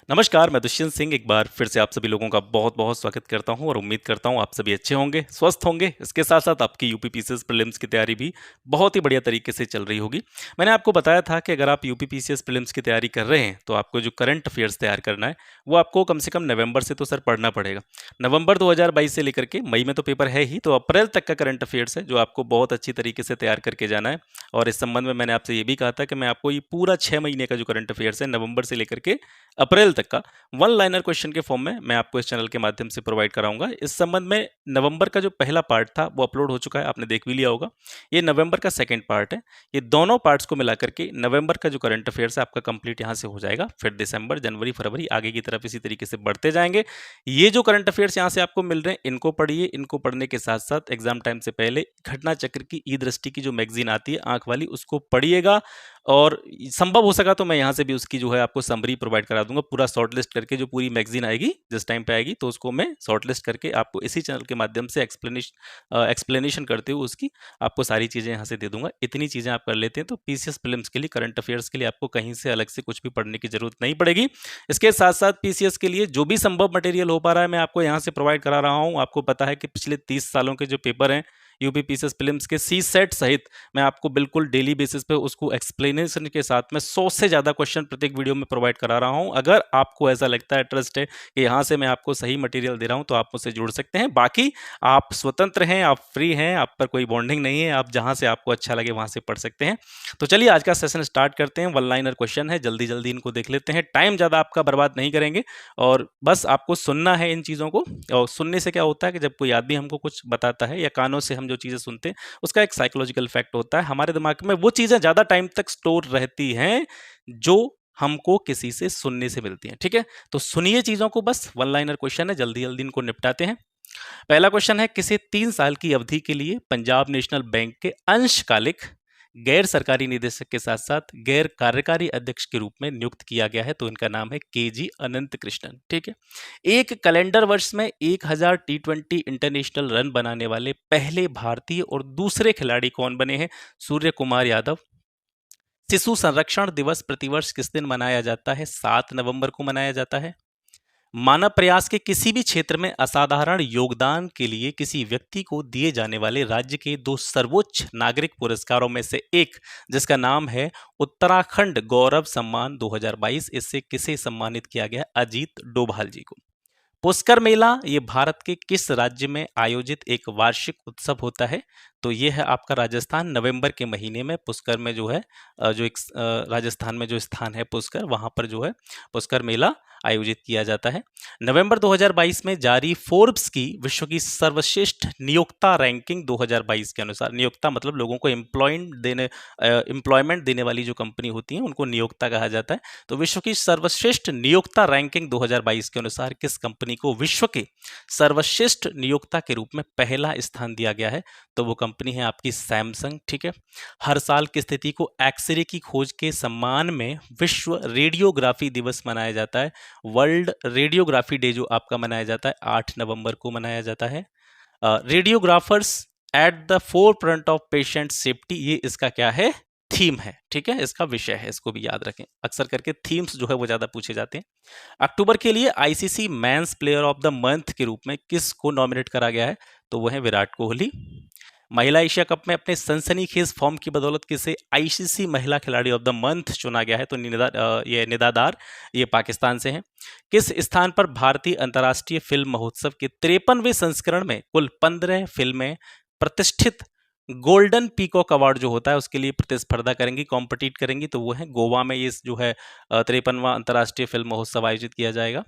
नमस्कार, मैं दुष्यंत सिंह एक बार फिर से आप सभी लोगों का बहुत-बहुत स्वागत करता हूं और उम्मीद करता हूं आप सभी अच्छे होंगे, स्वस्थ होंगे। इसके साथ-साथ आपकी यूपी पीसीएस प्रीलिम्स की तैयारी भी बहुत ही बढ़िया तरीके से चल रही होगी। मैंने आपको बताया था कि अगर आप यूपी पीसीएस प्रीलिम्स की तैयारी कर रहे हैं, तो आपको जो करंट अफेयर्स तैयार करना है, वो आपको कम से कम नवंबर से तो सर पढ़ना पड़ेगा। नवंबर 2022 से लेकर के मई में तो पेपर है ही, तो अप्रैल तक का करंट अफेयर्स है, जो आपको बहुत अच्छी तरीके से तैयार करके जाना है। और इस संबंध में मैंने आपसे ये भी कहा था कि मैं आपको ये पूरा 6 महीने का जो करंट अफेयर्स है, नवंबर से लेकर के अप्रैल तक का वन लाइनर क्वेश्चन के फॉर्म में मैं आपको इस चैनल के माध्यम से प्रोवाइड कराऊंगा। इस संबंध में नवंबर का जो पहला पार्ट था वो अपलोड हो चुका है, आपने देख भी लिया होगा। ये नवंबर का सेकंड पार्ट है। ये दोनों पार्ट्स को मिला करके नवंबर का जो करंट अफेयर्स है आपका कंप्लीट यहाँ से हो जाएगा। फिर दिसंबर, जनवरी, फरवरी आगे की तरफ इसी तरीके से बढ़ते जाएंगे। ये जो करंट अफेयर्स यहाँ से आपको मिल रहे हैं, इनको पढ़िए। इनको पढ़ने के साथ साथ एग्जाम टाइम से पहले घटना चक्र की ई दृष्टि की जो मैगजीन आती है आंख वाली, उसको पढ़िएगा। और संभव हो सका तो मैं यहाँ से भी उसकी जो है आपको समरी प्रोवाइड करा दूंगा, पूरा शॉर्ट लिस्ट करके। जो पूरी मैगजीन आएगी जिस टाइम पे आएगी, तो उसको मैं शॉर्ट लिस्ट करके आपको इसी चैनल के माध्यम से एक्सप्लेनेशन करते हुए उसकी आपको सारी चीज़ें यहाँ से दे दूंगा। इतनी चीज़ें आप कर लेते हैं तो पीसीएस प्रीलिम्स के लिए, करंट अफेयर्स के लिए आपको कहीं से अलग से कुछ भी पढ़ने की जरूरत नहीं पड़ेगी। इसके साथ साथ पीसीएस के लिए जो भी संभव मटेरियल हो पा रहा है, मैं आपको यहाँ से प्रोवाइड करा रहा हूँ। आपको पता है कि पिछले 30 सालों के जो पेपर हैं यूपी पीसीएस प्रीलिम्स के, सी सेट सहित, मैं आपको बिल्कुल डेली बेसिस पे उसको एक्सप्लेनेशन के साथ में 100 से ज़्यादा क्वेश्चन प्रत्येक वीडियो में प्रोवाइड करा रहा हूँ। अगर आपको ऐसा लगता है, ट्रस्ट है कि यहाँ से मैं आपको सही मटेरियल दे रहा हूँ, तो आप मुझसे जुड़ सकते हैं। बाकी आप स्वतंत्र हैं, आप फ्री हैं, आप पर कोई बॉन्डिंग नहीं है, आप जहाँ से आपको अच्छा लगे वहाँ से पढ़ सकते हैं। तो चलिए आज का सेशन स्टार्ट करते हैं। वन लाइनर क्वेश्चन है, जल्दी जल्दी इनको देख लेते हैं। टाइम ज़्यादा आपका बर्बाद नहीं करेंगे और बस आपको सुनना है इन चीज़ों को। और सुनने से क्या होता है कि जब कोई आदमी हमको कुछ बताता है या कानों से हम जो चीज़ें सुनते हैं, उसका एक साइकोलॉजिकल इफेक्ट होता है। हमारे दिमाग में वो चीज़ें ज़्यादा टाइम तक स्टोर रहती हैं जो हमको किसी से सुनने से मिलती हैं। ठीक है, तो सुनिए चीज़ों को। बस वन लाइनर क्वेश्चन है, जल्दी जल्दी इनको निपटाते हैं। पहला क्वेश्चन है, किसे 3 साल की अवधि के लिए पंजाब नेशनल बैंक के अंशकालिक गैर सरकारी निदेशक के साथ साथ गैर कार्यकारी अध्यक्ष के रूप में नियुक्त किया गया है? तो इनका नाम है केजी अनंत कृष्णन। ठीक है, एक कैलेंडर वर्ष में 1000 टी20 इंटरनेशनल रन बनाने वाले पहले भारतीय और दूसरे खिलाड़ी कौन बने हैं? सूर्य कुमार यादव। शिशु संरक्षण दिवस प्रतिवर्ष किस दिन मनाया जाता है? 7 नवंबर को मनाया जाता है। मानव प्रयास के किसी भी क्षेत्र में असाधारण योगदान के लिए किसी व्यक्ति को दिए जाने वाले राज्य के 2 सर्वोच्च नागरिक पुरस्कारों में से एक, जिसका नाम है उत्तराखंड गौरव सम्मान 2022, इससे किसे सम्मानित किया गया? अजीत डोभाल जी को। पुष्कर मेला ये भारत के किस राज्य में आयोजित एक वार्षिक उत्सव होता है? तो ये है आपका राजस्थान। नवंबर के महीने में पुष्कर में जो है जो एक राजस्थान में जो स्थान है पुष्कर, वहां पर जो है पुष्कर मेला आयोजित किया जाता है। नवंबर 2022 में जारी फोर्ब्स की विश्व की सर्वश्रेष्ठ नियोक्ता रैंकिंग 2022 के अनुसार, नियोक्ता मतलब लोगों को एम्प्लॉयमेंट देने वाली जो कंपनी होती है उनको नियोक्ता कहा जाता है। तो विश्व की सर्वश्रेष्ठ नियोक्ता रैंकिंग 2022 के अनुसार किस कंपनी को विश्व के सर्वश्रेष्ठ नियोक्ता के रूप में पहला स्थान दिया गया है? तो वो कंपनी है आपकी सैमसंग। ठीक है, हर साल की स्थिति को एक्सरे की खोज के सम्मान में विश्व रेडियोग्राफी दिवस मनाया जाता है। वर्ल्ड रेडियोग्राफी डे जो आपका मनाया जाता है 8 नवंबर को मनाया जाता है। Radiographers at the four front of patient safety, ये इसका क्या है? थीम है। ठीक है, इसका विषय है, इसको भी याद रखें। अक्सर करके थीम्स जो है वो ज्यादा पूछे जाते हैं। अक्टूबर के लिए ICC men's player of the month के रूप में किस को नॉमिनेट करा गया है? तो वो है विराट कोहली। महिला एशिया कप में अपने सनसनीखेज फॉर्म की बदौलत किसे आईसीसी महिला खिलाड़ी ऑफ द मंथ चुना गया है? तो ये निदादार, ये पाकिस्तान से हैं। किस स्थान पर भारतीय अंतर्राष्ट्रीय फिल्म महोत्सव के 53वें संस्करण में कुल 15 फिल्में प्रतिष्ठित गोल्डन पीकॉक अवार्ड जो होता है उसके लिए प्रतिस्पर्धा करेंगी, कॉम्पिटिट करेंगी? तो वो है गोवा में। ये जो है 53वां अंतर्राष्ट्रीय फिल्म महोत्सव आयोजित किया जाएगा।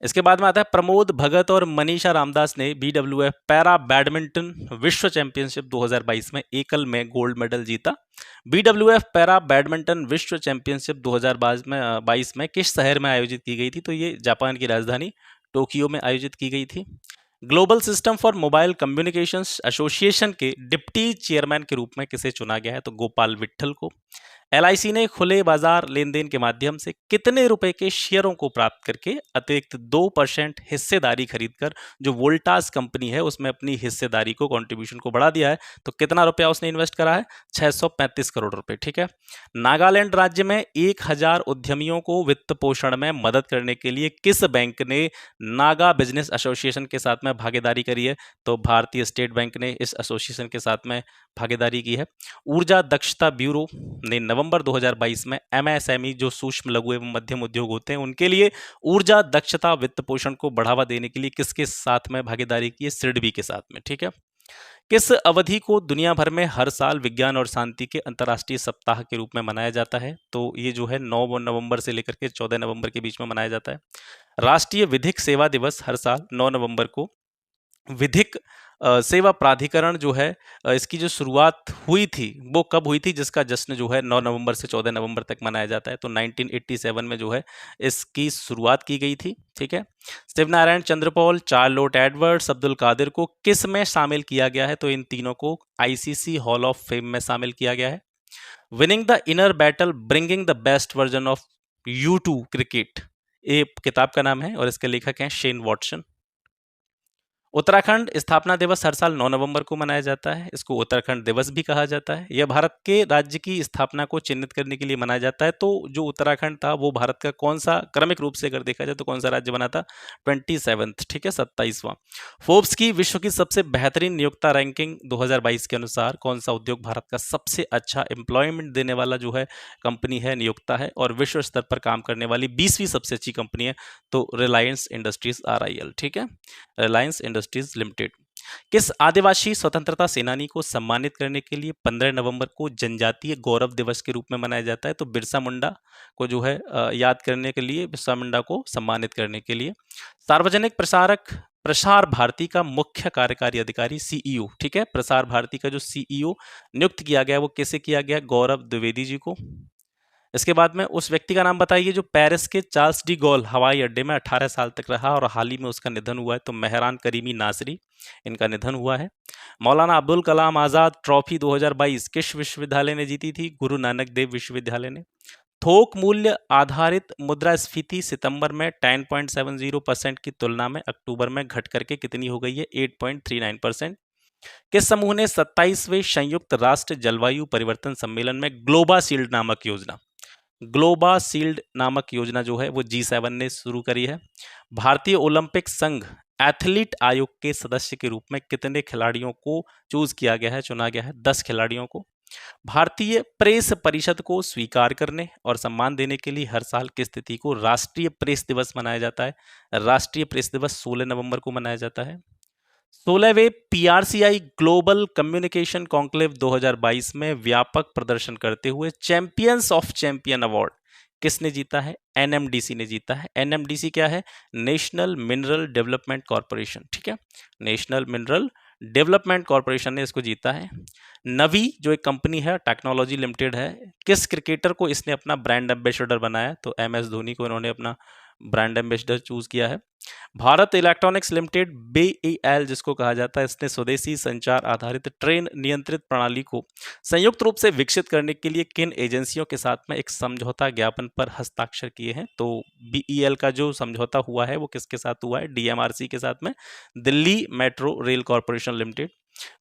इसके बाद में आता है, प्रमोद भगत और मनीषा रामदास ने बीडब्ल्यूएफ पैरा बैडमिंटन विश्व चैंपियनशिप 2022 में एकल में गोल्ड मेडल जीता। बीडब्ल्यूएफ पैरा बैडमिंटन विश्व चैंपियनशिप 2022 में किस शहर में आयोजित की गई थी? तो ये जापान की राजधानी टोक्यो में आयोजित की गई थी। Global system for mobile communications association के डिप्टी चेयरमैन के रूप में किसे चुना गया है? तो गोपाल विट्ठल को। एलआईसी ने खुले बाजार लेन-देन के माध्यम से कितने रुपए के शेयरों को प्राप्त करके अतिरिक्त 2% हिस्सेदारी खरीदकर जो वोल्टास कंपनी है उसमें अपनी हिस्सेदारी को कंट्रीब्यूशन को बढ़ा दिया है। तो कितना रुपया उसने इन्वेस्ट करा है? 635 करोड़ रुपए। ठीक है। नागालैंड राज्य में 1000 उद्यमियों को वित्त पोषण में मदद करने के लिए किस बैंक ने नागा बिजनेस एसोसिएशन के साथ में भागीदारी करी है? तो भारतीय स्टेट बैंक ने इस एसोसिएशन के साथ में भागीदारी की है। ऊर्जा दक्षता ब्यूरो ने नवंबर 2022 में एमएसएमई जो सूक्ष्म लघु एवं मध्यम उद्योग होते हैं उनके लिए ऊर्जा दक्षता वित्त पोषण को बढ़ावा देने के लिए किसके साथ में भागीदारी की है? सिडबी के साथ में। ठीक है। किस अवधि को दुनिया भर में हर साल विज्ञान और शांति के अंतर्राष्ट्रीय सप्ताह के रूप में मनाया जाता है? तो ये जो है 9 नवंबर से लेकर के 14 नवंबर के बीच में मनाया जाता है। राष्ट्रीय विधिक सेवा दिवस हर साल 9 नवंबर को विधिक सेवा प्राधिकरण जो है इसकी जो शुरुआत हुई थी वो कब हुई थी, जिसका जश्न जो है 9 नवंबर से 14 नवंबर तक मनाया जाता है? तो 1987 में जो है इसकी शुरुआत की गई थी। ठीक है। शिवनारायण चंद्रपॉल, चार्लोट एडवर्ड्स, अब्दुल कादिर को किस में शामिल किया गया है? तो इन तीनों को आईसीसी हॉल ऑफ फेम में शामिल किया गया है। Winning the inner battle bringing the best version of U2 cricket, ये किताब का नाम है और इसके लेखक हैं शेन वॉटसन। उत्तराखंड स्थापना दिवस हर साल 9 नवंबर को मनाया जाता है। इसको उत्तराखंड दिवस भी कहा जाता है। यह भारत के राज्य की स्थापना को चिन्हित करने के लिए मनाया जाता है। तो जो उत्तराखंड था वो भारत का कौन सा, क्रमिक रूप से अगर देखा जाए तो कौन सा राज्य बना था? 27th। ठीक है, 27वां। फोर्ब्स की विश्व की सबसे बेहतरीन नियोक्ता रैंकिंग 2022 के अनुसार कौन सा उद्योग भारत का सबसे अच्छा एम्प्लॉयमेंट देने वाला जो है कंपनी है, नियोक्ता है और विश्व स्तर पर काम करने वाली 20वीं सबसे अच्छी कंपनी है? तो रिलायंस इंडस्ट्रीज RIL। ठीक है, रिलायंस इंडस्ट्रीज लिमिटेड। किस आदिवासी स्वतंत्रता सेनानी को सम्मानित करने के लिए 15 नवंबर को जनजातीय गौरव दिवस के रूप में मनाया जाता है? तो बिरसा मुंडा को जो है याद करने के लिए, बिरसा मुंडा को सम्मानित करने के लिए। सार्वजनिक प्रसार भारती का मुख्य कार्यकारी अधिकारी CEO, ठीक है, प्रसार भारती का जो CEO नियुक्त किया गया वो किसे किया गया? गौरव द्विवेदी जी को। इसके बाद में उस व्यक्ति का नाम बताइए जो पेरिस के चार्ल्स डी गॉल हवाई अड्डे में 18 साल तक रहा और हाल ही में उसका निधन हुआ है। तो मेहरान करीमी नासरी, इनका निधन हुआ है। मौलाना अब्दुल कलाम आजाद ट्रॉफी 2022 किस विश्वविद्यालय ने जीती थी? गुरु नानक देव विश्वविद्यालय ने। थोक मूल्य आधारित मुद्रास्फीति सितंबर में 10.70% की तुलना में अक्टूबर में घट करके कितनी हो गई है? 8.39%। किस समूह ने 27वें संयुक्त राष्ट्र जलवायु परिवर्तन सम्मेलन में ग्लोबा सील्ड नामक योजना जो है वो G7 ने शुरू करी है? भारतीय ओलंपिक संघ एथलीट आयोग के सदस्य के रूप में कितने खिलाड़ियों को चूज किया गया है, चुना गया है? 10 खिलाड़ियों को। भारतीय प्रेस परिषद को स्वीकार करने और सम्मान देने के लिए हर साल किस तिथि को राष्ट्रीय प्रेस दिवस मनाया जाता है? राष्ट्रीय प्रेस दिवस 16 नवंबर को मनाया जाता है। 16वें PRCI ग्लोबल कम्युनिकेशन कॉन्क्लेव 2022 में व्यापक प्रदर्शन करते हुए चैंपियंस ऑफ चैंपियन अवार्ड किसने जीता है? NMDC ने जीता है। NMDC क्या है? National mineral development corporation. ठीक है, नेशनल मिनरल डेवलपमेंट कॉरपोरेशन ने इसको जीता है। नवी जो एक कंपनी है टेक्नोलॉजी लिमिटेड है, किस क्रिकेटर को इसने अपना ब्रांड एम्बेसडर बनाया? तो MS धोनी को इन्होंने अपना ब्रांड एम्बेसडर चूज किया है। भारत इलेक्ट्रॉनिक्स लिमिटेड BEL जिसको कहा जाता है, इसने स्वदेशी संचार आधारित ट्रेन नियंत्रित प्रणाली को संयुक्त रूप से विकसित करने के लिए किन एजेंसियों के साथ में एक समझौता ज्ञापन पर हस्ताक्षर किए हैं? तो BEL का जो समझौता हुआ है वो किसके साथ हुआ है? DMRC के साथ में, Delhi metro rail corporation limited.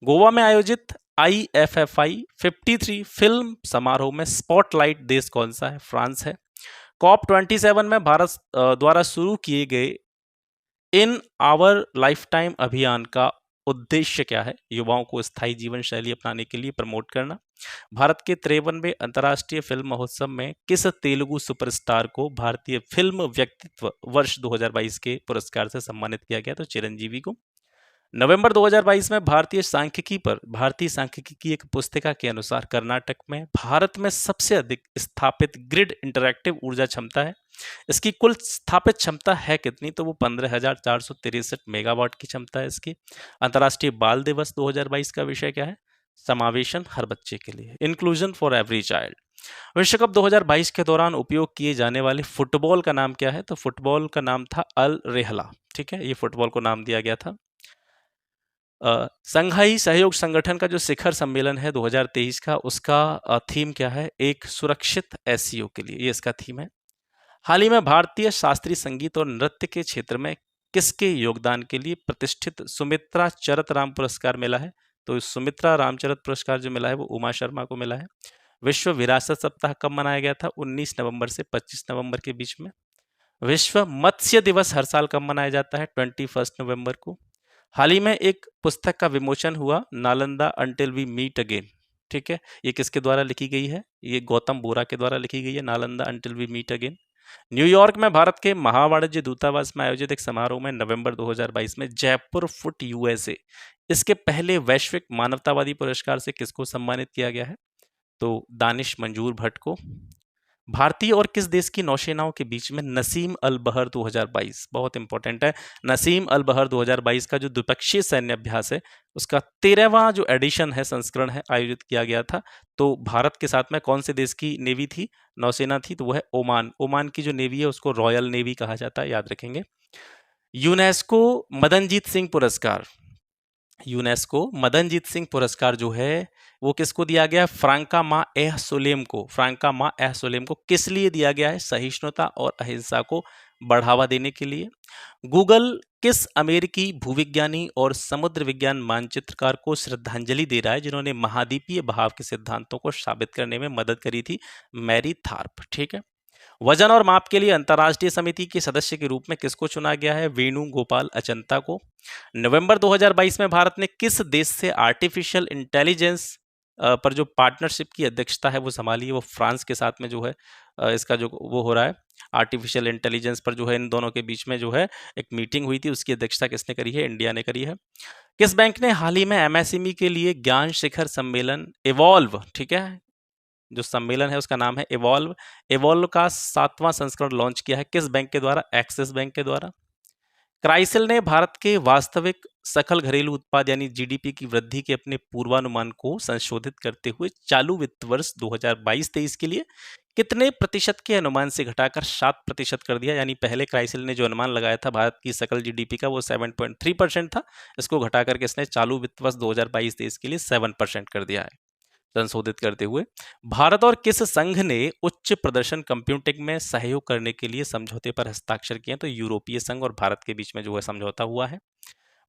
Goa में आयोजित IFFI 53 फिल्म समारोह में स्पॉटलाइट देश कौन सा है? फ्रांस है। COP27 में भारत द्वारा शुरू किए गए इन आवर लाइफ टाइम अभियान का उद्देश्य क्या है? युवाओं को स्थायी जीवन शैली अपनाने के लिए प्रमोट करना। भारत के 53वें अंतर्राष्ट्रीय फिल्म महोत्सव में किस तेलुगु सुपरस्टार को भारतीय फिल्म व्यक्तित्व वर्ष 2022 के पुरस्कार से सम्मानित किया गया? तो चिरंजीवी को। नवंबर 2022 में भारतीय सांख्यिकी की एक पुस्तिका के अनुसार कर्नाटक में भारत में सबसे अधिक स्थापित ग्रिड इंटरैक्टिव ऊर्जा क्षमता है। इसकी कुल स्थापित क्षमता है कितनी? तो वो 15,463 मेगावाट की क्षमता है इसकी। अंतर्राष्ट्रीय बाल दिवस 2022 का विषय क्या है? समावेशन हर बच्चे के लिए, इंक्लूजन फॉर एवरी चाइल्ड। विश्व कप 2022 के दौरान उपयोग किए जाने वाले फुटबॉल का नाम क्या है? तो फुटबॉल का नाम था अल रेहला। ठीक है, ये फुटबॉल को नाम दिया गया था। संघाई सहयोग संगठन का जो शिखर सम्मेलन है 2023 का, उसका थीम क्या है? एक सुरक्षित एसईओ के लिए, ये इसका थीम है। हाल ही में भारतीय शास्त्रीय संगीत और नृत्य के क्षेत्र में किसके योगदान के लिए प्रतिष्ठित सुमित्रा चरत राम पुरस्कार मिला है? तो इस सुमित्रा रामचरत पुरस्कार जो मिला है वो उमा शर्मा को मिला है। विश्व विरासत सप्ताह कब मनाया गया था? 19 नवंबर से 25 नवंबर के बीच में। विश्व मत्स्य दिवस हर साल कब मनाया जाता है? 21 नवंबर को। हाल ही में एक पुस्तक का विमोचन हुआ, Nalanda until we meet again. ठीक है, ये किसके द्वारा लिखी गई है? ये गौतम बोरा के द्वारा लिखी गई है, Nalanda until we meet again. New York में भारत के महावाणिज्य दूतावास में आयोजित एक समारोह में नवंबर 2022 में जयपुर फुट यूएसए इसके पहले वैश्विक मानवतावादी पुरस्कार से किसको सम्मानित किया गया है? तो दानिश मंजूर भट्ट को। भारतीय और किस देश की नौसेनाओं के बीच में नसीम अल बहर 2022, बहुत इंपॉर्टेंट है, नसीम अल बहर 2022 का जो द्विपक्षीय सैन्य अभ्यास है उसका 13वां जो एडिशन है, संस्करण है, आयोजित किया गया था। तो भारत के साथ में कौन से देश की नेवी थी, नौसेना थी? तो वो है ओमान। ओमान की जो नेवी है उसको रॉयल नेवी कहा जाता है, याद रखेंगे। यूनेस्को मदनजीत सिंह पुरस्कार, यूनेस्को मदनजीत सिंह पुरस्कार जो है वो किसको दिया गया है? फ्रांका मा एह सोलेम को। फ्रांका मा एह सोलेम को किस लिए दिया गया है? सहिष्णुता और अहिंसा को बढ़ावा देने के लिए। गूगल किस अमेरिकी भूविज्ञानी और समुद्र विज्ञान मानचित्रकार को श्रद्धांजलि दे रहा है जिन्होंने महाद्वीपीय बहाव के सिद्धांतों को साबित करने में मदद करी थी? मैरी थार्प। ठीक है। वजन और माप के लिए अंतर्राष्ट्रीय समिति के सदस्य के रूप में किसको चुना गया है? वेणु गोपाल अचंता को। नवंबर 2022 में भारत ने किस देश से आर्टिफिशियल इंटेलिजेंस पर जो पार्टनरशिप की अध्यक्षता है वो संभाली है? वो फ्रांस के साथ में जो है इसका जो वो हो रहा है, आर्टिफिशियल इंटेलिजेंस पर जो है इन दोनों के बीच में जो है एक मीटिंग हुई थी, उसकी अध्यक्षता किसने करी है? इंडिया ने करी है। किस बैंक ने हाल ही में एमएसएमई के लिए ज्ञान शिखर सम्मेलन इवॉल्व, ठीक है, जो सम्मेलन है उसका नाम है इवॉल्व, इवॉल्व का 7वां संस्करण लॉन्च किया है? किस बैंक के द्वारा? एक्सिस बैंक के द्वारा। क्राइसिल ने भारत के वास्तविक सकल घरेलू उत्पाद यानी जीडीपी की वृद्धि के अपने पूर्वानुमान को संशोधित करते हुए चालू वित्त वर्ष 2022-23 के लिए कितने प्रतिशत के अनुमान से घटाकर 7% कर दिया? यानी पहले क्राइसिल ने जो अनुमान लगाया था भारत की सकल जीडीपी का वो 7.3% था, इसको घटाकर के इसने चालू वित्त वर्ष 2022-23 के लिए 7% कर दिया है, संशोधित करते हुए। भारत और किस संघ ने उच्च प्रदर्शन कंप्यूटिंग में सहयोग करने के लिए समझौते पर हस्ताक्षर किए? तो यूरोपीय संघ और भारत के बीच में जो है समझौता हुआ है।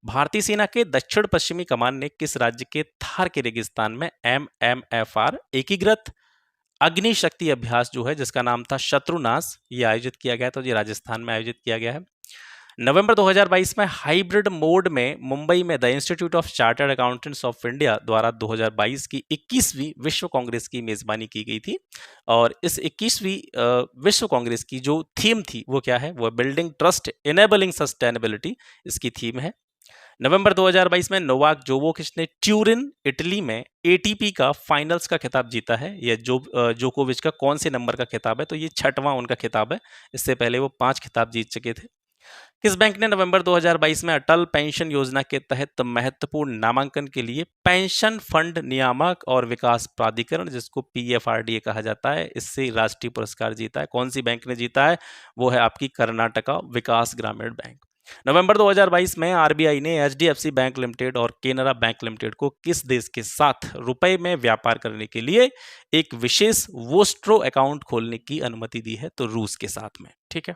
भारतीय सेना के दक्षिण पश्चिमी कमान ने किस राज्य के थार के रेगिस्तान में MMFR एकीकृत अग्नि शक्ति अभ्यास जो है जिसका नाम था शत्रुनाश, ये आयोजित किया गया? तो ये राजस्थान में आयोजित किया गया है। नवंबर 2022 में हाइब्रिड मोड में मुंबई में the institute of chartered accountants of India द्वारा 2022 की 21वीं विश्व कांग्रेस की मेजबानी की गई थी। और इस 21वीं विश्व कांग्रेस की जो थीम थी वो क्या है? वो बिल्डिंग ट्रस्ट इनेबलिंग सस्टेनेबिलिटी, इसकी थीम है। नवंबर 2022 में नोवाक जोकोविच ने ट्यूरिन इटली में एटीपी का फाइनल्स का खिताब जीता है। यह जोकोविच का कौन से नंबर का खिताब है? तो ये 6वां उनका खिताब है, इससे पहले वो 5 खिताब जीत चुके थे। किस बैंक ने नवंबर 2022 में अटल पेंशन योजना के तहत महत्वपूर्ण नामांकन के लिए पेंशन फंड नियामक और विकास प्राधिकरण, जिसको पीएफआरडीए कहा जाता है, इससे राष्ट्रीय पुरस्कार जीता है? कौन सी बैंक ने जीता है? वो है आपकी कर्नाटका विकास ग्रामीण बैंक। नवंबर 2022 में आरबीआई ने एचडीएफसी बैंक लिमिटेड और केनरा बैंक लिमिटेड को किस देश के साथ रुपए में व्यापार करने के लिए एक विशेष वोस्ट्रो अकाउंट खोलने की अनुमति दी है? तो रूस के साथ में। ठीक है।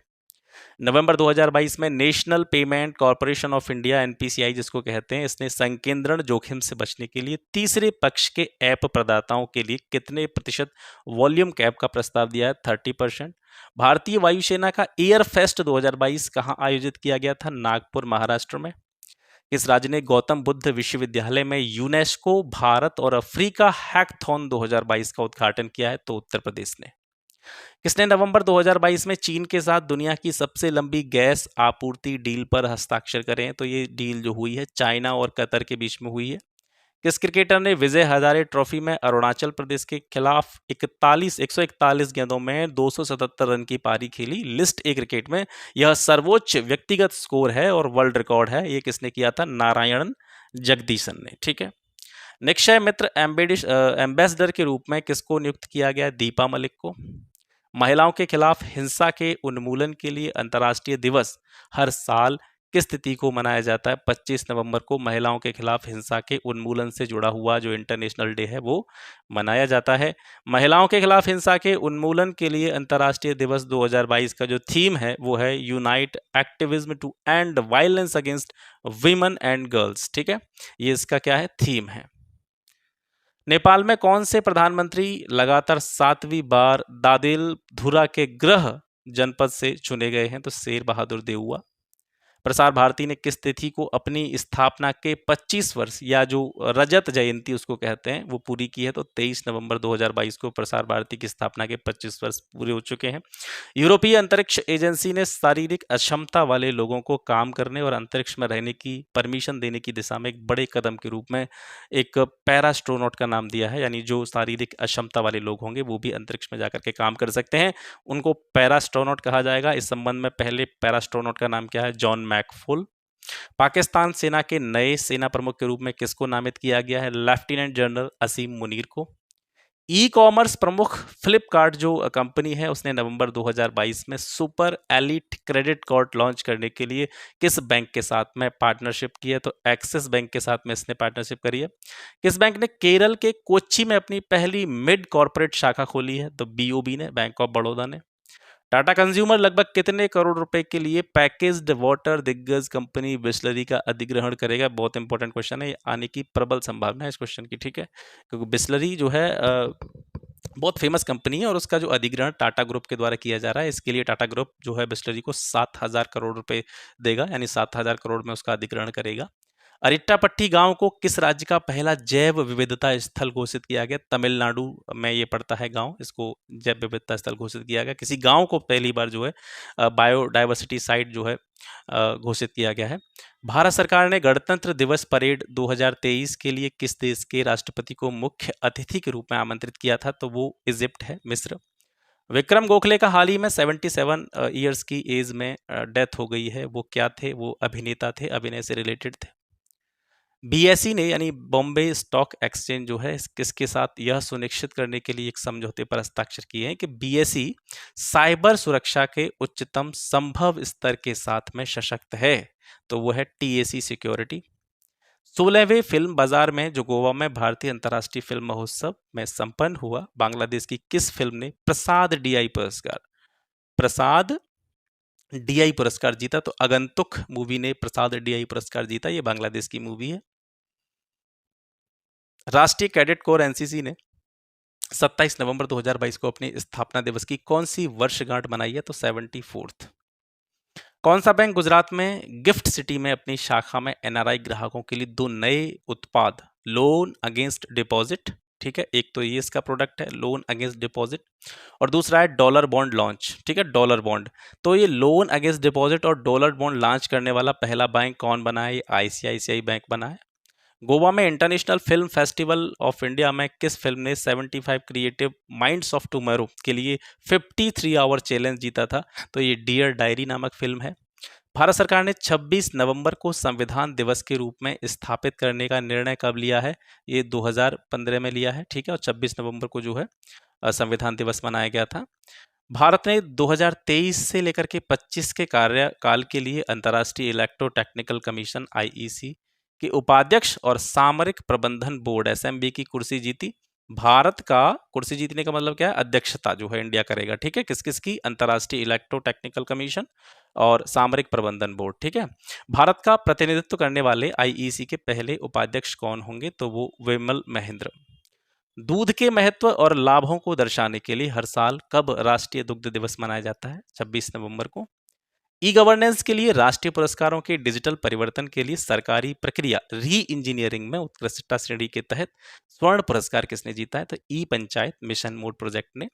नवंबर 2022 में national payment corporation of India NPCI जिसको कहते हैं, इसने संकेंद्रण जोखिम से बचने के लिए तीसरे पक्ष के ऐप प्रदाताओं के लिए कितने प्रतिशत वॉल्यूम कैप का प्रस्ताव दिया है? 30%। भारतीय वायुसेना का एयर फेस्ट 2022 कहां आयोजित किया गया था? नागपुर महाराष्ट्र में। इस राज्य ने गौतम बुद्ध विश्वविद्यालय में यूनेस्को भारत और अफ्रीका हैकथॉन 2022 का उद्घाटन किया है? तो उत्तर प्रदेश ने। किसने नवंबर 2022 में चीन के साथ दुनिया की सबसे लंबी गैस आपूर्ति डील पर हस्ताक्षर करे? तो ये डील जो हुई है चाइना और कतर के बीच में हुई है। किस क्रिकेटर ने विजय हजारे ट्रॉफी में अरुणाचल प्रदेश के खिलाफ 141 गेंदों में 277 रन की पारी खेली? लिस्ट ए क्रिकेट में यह सर्वोच्च व्यक्तिगत स्कोर है और वर्ल्ड रिकॉर्ड है। ये किसने किया था? नारायण जगदीशन ने। ठीक है। निक्षय मित्र एम्बेसडर के रूप में किसको नियुक्त किया गया? दीपा मलिक को। महिलाओं के खिलाफ हिंसा के उन्मूलन के लिए अंतर्राष्ट्रीय दिवस हर साल किस तिथि को मनाया जाता है? 25 नवंबर को महिलाओं के खिलाफ हिंसा के उन्मूलन से जुड़ा हुआ जो इंटरनेशनल डे है वो मनाया जाता है। महिलाओं के खिलाफ हिंसा के उन्मूलन के लिए अंतर्राष्ट्रीय दिवस 2022 का जो थीम है वो है unite activism to end violence against women and girls. ठीक है, ये इसका क्या है? थीम है। नेपाल में कौन से प्रधानमंत्री लगातार 7वीं बार दादेल धुरा के गृह जनपद से चुने गए हैं? तो शेर बहादुर देउआ। प्रसार भारती ने किस तिथि को अपनी स्थापना के 25 वर्ष या जो रजत जयंती उसको कहते हैं वो पूरी की है? तो 23 नवंबर 2022 को प्रसार भारती की स्थापना के 25 वर्ष पूरे हो चुके हैं। यूरोपीय अंतरिक्ष एजेंसी ने शारीरिक अक्षमता वाले लोगों को काम करने और अंतरिक्ष में रहने की परमिशन देने की दिशा में एक बड़े कदम के रूप में एक पैरास्ट्रोनॉट का नाम दिया है। यानी जो शारीरिक अक्षमता वाले लोग होंगे वो भी अंतरिक्ष में जाकर के काम कर सकते हैं, उनको पैरास्ट्रोनॉट कहा जाएगा। इस संबंध में पहले पैरास्ट्रोनॉट का नाम क्या है? जॉन मैकफुल। पाकिस्तान सेना के नए सेना प्रमुख के रूप में किसको नामित किया गया है? लेफ्टिनेंट जनरल असीम मुनीर को। ई कॉमर्स प्रमुख फ्लिपकार्ट जो कंपनी है उसने नवंबर 2022 में super elite credit card launch करने के लिए किस बैंक के साथ में पार्टनरशिप की है? तो एक्सिस बैंक के साथ में इसने पार्टनरशिप करी है। किस बैंक ने केरल के कोच्चि में अपनी पहली मिड कॉर्पोरेट शाखा खोली है? तो बीओबी ने, बैंक ऑफ बड़ौदा ने। टाटा कंज्यूमर लगभग कितने करोड़ रुपए के लिए पैकेज्ड वाटर दिग्गज कंपनी बिस्लरी का अधिग्रहण करेगा? बहुत इंपॉर्टेंट क्वेश्चन है, आने की प्रबल संभावना है इस क्वेश्चन की। ठीक है, क्योंकि बिस्लरी जो है बहुत फेमस कंपनी है और उसका जो अधिग्रहण टाटा ग्रुप के द्वारा किया जा रहा है, इसके लिए टाटा ग्रुप जो है बिस्लरी को 7,000 करोड़ रुपए देगा, यानी 7,000 करोड़ में उसका अधिग्रहण करेगा। अरिट्टापट्टी गांव को किस राज्य का पहला जैव विविधता स्थल घोषित किया गया? तमिलनाडु में ये पड़ता है गांव, इसको जैव विविधता स्थल घोषित किया गया। किसी गांव को पहली बार जो है बायोडाइवर्सिटी साइट जो है घोषित किया गया है। भारत सरकार ने गणतंत्र दिवस परेड 2023 के लिए किस देश के राष्ट्रपति को मुख्य अतिथि के रूप में आमंत्रित किया था? तो वो इजिप्ट है, मिस्र। विक्रम गोखले का हाल ही में 77 ईयर्स की एज में डेथ हो गई है। वो क्या थे? वो अभिनेता थे, अभिनय से रिलेटेड थे। बीएसई ने यानी बॉम्बे स्टॉक एक्सचेंज जो है किसके साथ यह सुनिश्चित करने के लिए एक समझौते पर हस्ताक्षर किए हैं कि बीएसई साइबर सुरक्षा के उच्चतम संभव स्तर के साथ में सशक्त है? तो वो है टीएसी सिक्योरिटी। 16वें फिल्म बाजार में जो गोवा में भारतीय अंतर्राष्ट्रीय फिल्म महोत्सव में संपन्न हुआ, बांग्लादेश की किस फिल्म ने प्रसाद डीआई पुरस्कार जीता? तो आगंतुक मूवी ने प्रसाद डीआई पुरस्कार जीता, ये बांग्लादेश की मूवी है। राष्ट्रीय कैडेट कोर एनसीसी ने 27 नवंबर 2022 को अपने स्थापना दिवस की कौन सी वर्षगांठ मनाई है? तो 74th। कौन सा बैंक गुजरात में गिफ्ट सिटी में अपनी शाखा में एनआरआई ग्राहकों के लिए 2 नए उत्पाद लोन अगेंस्ट डिपॉजिट, ठीक है, एक तो ये इसका प्रोडक्ट है लोन अगेंस्ट डिपॉजिट और दूसरा है डॉलर बॉन्ड लॉन्च। ठीक है, डॉलर बॉन्ड। तो ये लोन अगेंस्ट डिपॉजिट और डॉलर बॉन्ड लॉन्च करने वाला पहला बैंक कौन बना है? आईसीआईसीआई बैंक बना है। गोवा में international film festival of India में किस फिल्म ने 75 क्रिएटिव माइंड्स ऑफ टुमारो के लिए 53 आवर चैलेंज जीता था? तो ये डियर डायरी नामक फिल्म है। भारत सरकार ने 26 नवंबर को संविधान दिवस के रूप में स्थापित करने का निर्णय कब लिया है? ये 2015 में लिया है। ठीक है, और 26 नवंबर को जो है संविधान दिवस मनाया गया था। भारत ने 2023 से लेकर के 25 के कार्यकाल के लिए अंतर्राष्ट्रीय इलेक्ट्रोटेक्निकल कमीशन आईईसी के उपाध्यक्ष और सामरिक प्रबंधन बोर्ड एसएमबी की कुर्सी जीती। भारत का कुर्सी जीतने का मतलब क्या है? अध्यक्षता जो है इंडिया करेगा। ठीक है, किस किस की? अंतर्राष्ट्रीय इलेक्ट्रोटेक्निकल कमीशन और सामरिक प्रबंधन बोर्ड। ठीक है, भारत का प्रतिनिधित्व करने वाले आईईसी के पहले उपाध्यक्ष कौन होंगे? तो वो विमल महेंद्र। दूध के महत्व और लाभों को दर्शाने के लिए हर साल कब राष्ट्रीय दुग्ध दिवस मनाया जाता है? 26 नवंबर को। ई गवर्नेंस के लिए राष्ट्रीय पुरस्कारों के डिजिटल परिवर्तन के लिए सरकारी प्रक्रिया री इंजीनियरिंग में उत्कृष्टता श्रेणी के तहत स्वर्ण पुरस्कार किसने जीता है? तो ई पंचायत मिशन मोड प्रोजेक्ट ने।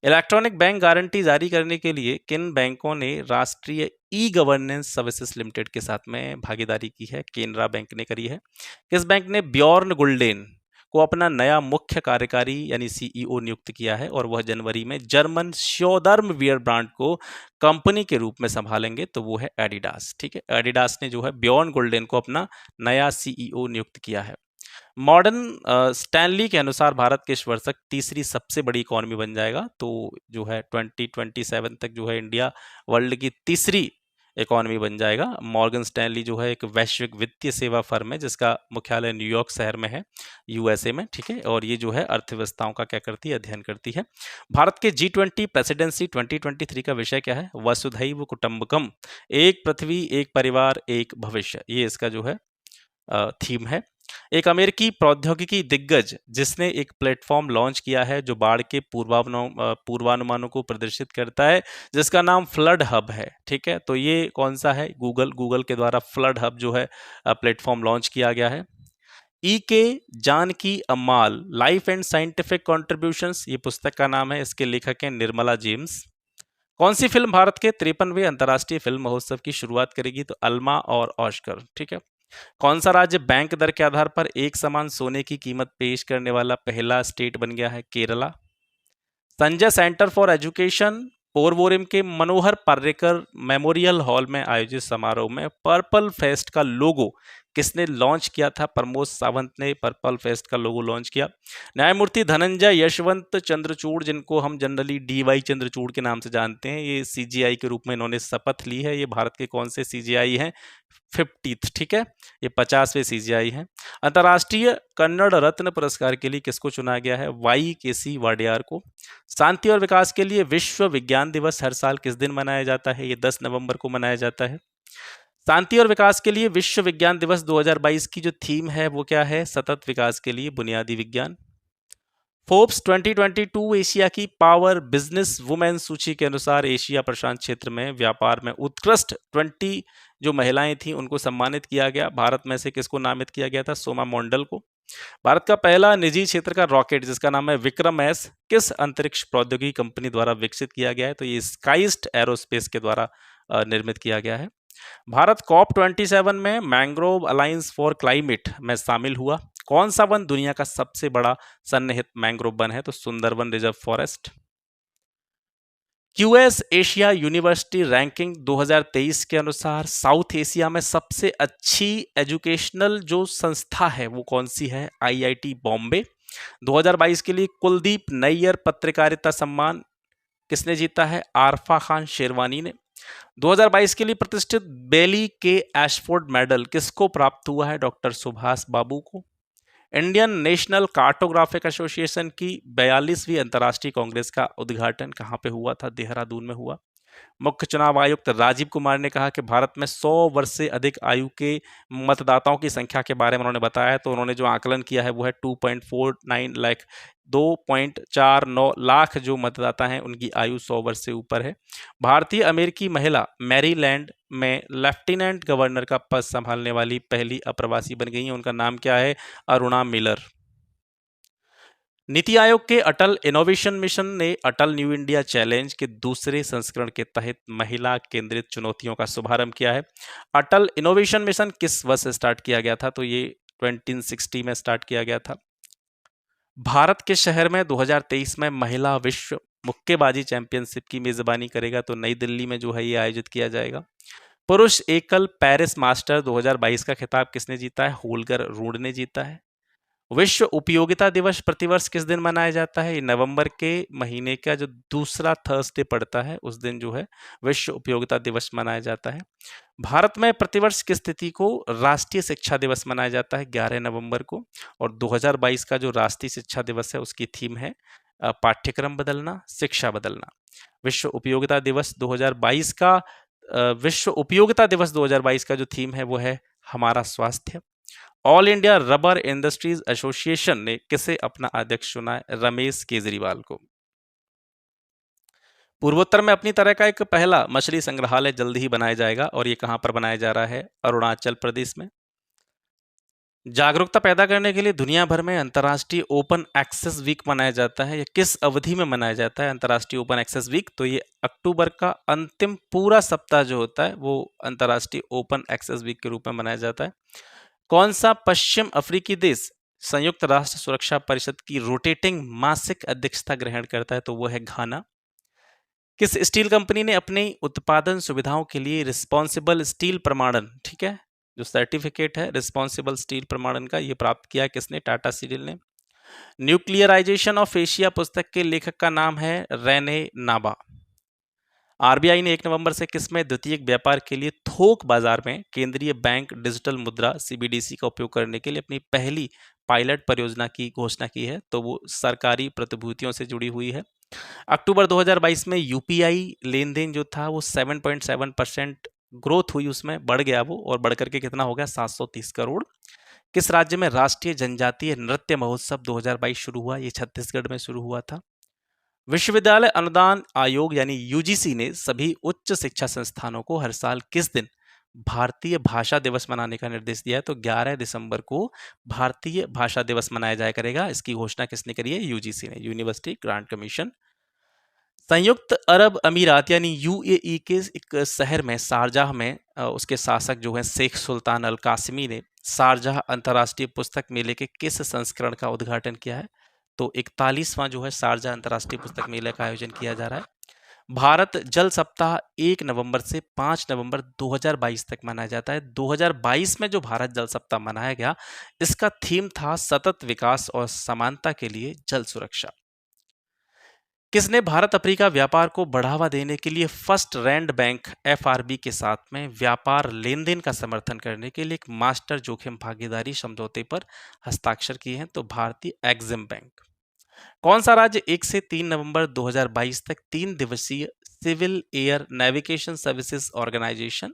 इलेक्ट्रॉनिक बैंक गारंटी जारी करने के लिए किन बैंकों ने राष्ट्रीय ई गवर्नेंस सर्विसेज लिमिटेड के साथ में भागीदारी की है? केनरा बैंक ने करी है। किस बैंक ने ब्जॉर्न गुल्डेन को अपना नया मुख्य कार्यकारी यानी सीईओ नियुक्त किया है और वह जनवरी में जर्मन श्योदर्म वियर ब्रांड को कंपनी के रूप में संभालेंगे? तो वो है एडिडास। ठीक है, एडिडास ने जो है ब्जॉर्न गुल्डेन को अपना नया सीईओ नियुक्त किया है। मॉडर्न स्टैनली के अनुसार भारत किस वर्ष तक तीसरी सबसे बड़ी इकॉनमी बन जाएगा? तो जो है 2027 तक जो है इंडिया वर्ल्ड की तीसरी इकोनॉमी बन जाएगा। मॉर्गन स्टैनली जो है एक वैश्विक वित्तीय सेवा फर्म है जिसका मुख्यालय न्यूयॉर्क शहर में है, यूएसए में, ठीक है। और ये जो है अर्थव्यवस्थाओं का क्या करती है, अध्ययन करती है। भारत के G20 प्रेसिडेंसी 2023 का विषय क्या है? वसुधैव कुटुंबकम, एक पृथ्वी, एक परिवार, एक भविष्य, ये इसका जो है थीम है। एक अमेरिकी प्रौद्योगिकी दिग्गज जिसने एक प्लेटफॉर्म लॉन्च किया है जो बाढ़ के पूर्वानुमानों को प्रदर्शित करता है, जिसका नाम फ्लड हब है, ठीक है। तो ये कौन सा है? गूगल के द्वारा फ्लड हब जो है प्लेटफॉर्म लॉन्च किया गया है। E K Janaki Ammal, life and scientific contributions, ये पुस्तक का नाम है, इसके लेखक हैं निर्मला जेम्स। कौन सी फिल्म भारत के 53वें अंतर्राष्ट्रीय फिल्म महोत्सव की शुरुआत करेगी? तो अल्मा और ऑस्कर, ठीक है। कौन सा राज्य बैंक दर के आधार पर एक समान सोने की कीमत पेश करने वाला पहला स्टेट बन गया है? Kerala. Sanjay centre for education Porvorim के मनोहर पर्रिकर मेमोरियल हॉल में आयोजित समारोह में पर्पल फेस्ट का लोगो किसने लॉन्च किया था? प्रमोद सावंत ने पर्पल फेस्ट का लोगो लॉन्च किया। न्यायमूर्ति धनंजय यशवंत चंद्रचूड़, जिनको हम जनरली DY चंद्रचूड़ के नाम से जानते हैं, ये CGI के रूप में इन्होंने शपथ ली है। ये भारत के कौन से CGI हैं? 50th, ठीक है, ये 50वें CGI हैं। अंतर्राष्ट्रीय कन्नड़ रत्न पुरस्कार के लिए किसको चुना गया है? YKC वाडियार को। शांति और विकास के लिए विश्व विज्ञान दिवस हर साल किस दिन मनाया जाता है? ये 10 नवंबर को मनाया जाता है। शांति और विकास के लिए विश्व विज्ञान दिवस 2022 की जो थीम है वो क्या है? सतत विकास के लिए बुनियादी विज्ञान। फोर्ब्स 2022 एशिया की पावर बिजनेस वुमेन सूची के अनुसार एशिया प्रशांत क्षेत्र में व्यापार में उत्कृष्ट 20 जो महिलाएं थीं उनको सम्मानित किया गया। भारत में से किसको नामित किया गया था? सोमा मोंडल को। भारत का पहला निजी क्षेत्र का रॉकेट जिसका नाम है विक्रम एस किस अंतरिक्ष प्रौद्योगिकी कंपनी द्वारा विकसित किया गया है? तो ये स्काइस्ट एरोस्पेस के द्वारा निर्मित किया गया है। भारत COP27 में मैंग्रोव अलायंस फॉर क्लाइमेट में शामिल हुआ। कौन सा वन दुनिया का सबसे बड़ा सन्निहित मैंग्रोव वन है? तो Sundarban reserve forest. QS Asia university ranking 2023 के अनुसार साउथ एशिया में सबसे अच्छी एजुकेशनल जो संस्था है वो कौन सी है? IIT बॉम्बे। 2022 के लिए कुलदीप नैयर पत्रकारिता सम्मान किसने जीता है? आरफा खान शेरवानी ने। 2022 के लिए प्रतिष्ठित बेली के एशफोर्ड मेडल किसको प्राप्त हुआ है? डॉक्टर सुभाष बाबू को। इंडियन नेशनल कार्टोग्राफिक एसोसिएशन की 42वीं अंतर्राष्ट्रीय कांग्रेस का उद्घाटन कहाँ पे हुआ था? देहरादून में हुआ। मुख्य चुनाव आयुक्त राजीव कुमार ने कहा कि भारत में 100 वर्ष से अधिक आयु के मतदाताओं की संख्या के बारे में उन्होंने बताया है। तो उन्होंने जो आकलन किया है वो है 2.49 लाख, 2.49 लाख जो मतदाता हैं उनकी आयु 100 वर्ष से ऊपर है। भारतीय अमेरिकी महिला मैरीलैंड में लेफ्टिनेंट गवर्नर का पद संभालने वाली पहली अप्रवासी बन गई हैं। उनका नाम क्या है? अरुणा मिलर। नीति आयोग के अटल इनोवेशन मिशन ने अटल न्यू इंडिया चैलेंज के दूसरे संस्करण के तहत महिला केंद्रित चुनौतियों का शुभारंभ किया है। अटल इनोवेशन मिशन किस वर्ष स्टार्ट किया गया था? तो ये 2060 में स्टार्ट किया गया था। भारत के शहर में 2023 में महिला विश्व मुक्केबाजी चैंपियनशिप की मेजबानी करेगा। तो नई दिल्ली में जो है ये आयोजित किया जाएगा। पुरुष एकल पेरिस मास्टर 2022 का खिताब किसने जीता है? होल्गर रूड ने जीता है। विश्व उपयोगिता दिवस प्रतिवर्ष किस दिन मनाया जाता है? नवंबर के महीने का जो दूसरा थर्सडे पड़ता है उस दिन जो है विश्व उपयोगिता दिवस मनाया जाता है। भारत में प्रतिवर्ष किस तिथि को राष्ट्रीय शिक्षा दिवस मनाया जाता है? 11 नवंबर को। और 2022 का जो राष्ट्रीय शिक्षा दिवस है उसकी थीम है पाठ्यक्रम बदलना, शिक्षा बदलना। विश्व उपयोगिता दिवस 2022 का विश्व उपयोगिता दिवस 2022 का जो थीम है वो है हमारा स्वास्थ्य। All India rubber industries association ने किसे अपना अध्यक्ष चुना है? रमेश केजरीवाल को। पूर्वोत्तर में अपनी तरह का एक पहला मछली संग्रहालय जल्द ही बनाया जाएगा और ये कहां पर बनाया जा रहा है? अरुणाचल प्रदेश में। जागरूकता पैदा करने के लिए दुनिया भर में अंतर्राष्ट्रीय ओपन एक्सेस वीक मनाया जाता है। यह किस अवधि में मनाया जाता है अंतर्राष्ट्रीय ओपन एक्सेस वीक? तो ये अक्टूबर का अंतिम पूरा सप्ताह जो होता है वो अंतर्राष्ट्रीय ओपन एक्सेस वीक के रूप में मनाया जाता है। कौन सा पश्चिम अफ्रीकी देश संयुक्त राष्ट्र सुरक्षा परिषद की रोटेटिंग मासिक अध्यक्षता ग्रहण करता है? तो वो है घाना। किस स्टील कंपनी ने अपनी उत्पादन सुविधाओं के लिए रिस्पॉन्सिबल स्टील प्रमाणन, ठीक है, जो सर्टिफिकेट है रिस्पॉन्सिबल स्टील प्रमाणन का, ये प्राप्त किया? किसने? टाटा स्टील ने। न्यूक्लियराइजेशन ऑफ एशिया पुस्तक के लेखक का नाम है रेने नाबा। आरबीआई ने 1 नवंबर से किसमें द्वितीयक व्यापार के लिए थोक बाजार में केंद्रीय बैंक डिजिटल मुद्रा सीबीडीसी का उपयोग करने के लिए अपनी पहली पायलट परियोजना की घोषणा की है, तो वो सरकारी प्रतिभूतियों से जुड़ी हुई है। अक्टूबर 2022 में यूपीआई लेन-देन जो था वो 7.7% ग्रोथ हुई, उसमें बढ़ गया वो, और बढ़ करके कितना हो गया 730 करोड़। किस राज्य में राष्ट्रीय जनजातीय नृत्य महोत्सव 2022 शुरू हुआ? ये छत्तीसगढ़ में शुरू हुआ था। विश्वविद्यालय अनुदान आयोग यानी यूजीसी ने सभी उच्च शिक्षा संस्थानों को हर साल किस दिन भारतीय भाषा दिवस मनाने का निर्देश दिया है? तो 11 दिसंबर को भारतीय भाषा दिवस मनाया जाया करेगा। इसकी घोषणा किसने करी है? यूजीसी ने, यूनिवर्सिटी ग्रांट कमीशन। संयुक्त अरब अमीरात यानी यूएई के एक शहर में शारजाह में उसके शासक जो है शेख सुल्तान अल कासिमी ने शारजाह अंतर्राष्ट्रीय पुस्तक मेले के किस संस्करण का उद्घाटन किया है? तो 41वां जो है शारजाह अंतर्राष्ट्रीय पुस्तक मेले का आयोजन किया जा रहा है। भारत जल सप्ताह 1 नवंबर से 5 नवंबर 2022 तक मनाया जाता है। 2022 में जो भारत जल सप्ताह मनाया गया, इसका थीम था सतत विकास और समानता के लिए जल सुरक्षा। किसने भारत अफ्रीका व्यापार को बढ़ावा देने के लिए फर्स्ट रैंड बैंक एफआरबी के साथ में व्यापार लेन-देन का समर्थन करने के लिए एक मास्टर जोखिम भागीदारी समझौते पर हस्ताक्षर किए हैं? तो भारतीय एग्जिम बैंक। कौन सा राज्य 1 से 3 नवंबर 2022 तक 3 दिवसीय civil air navigation services organisation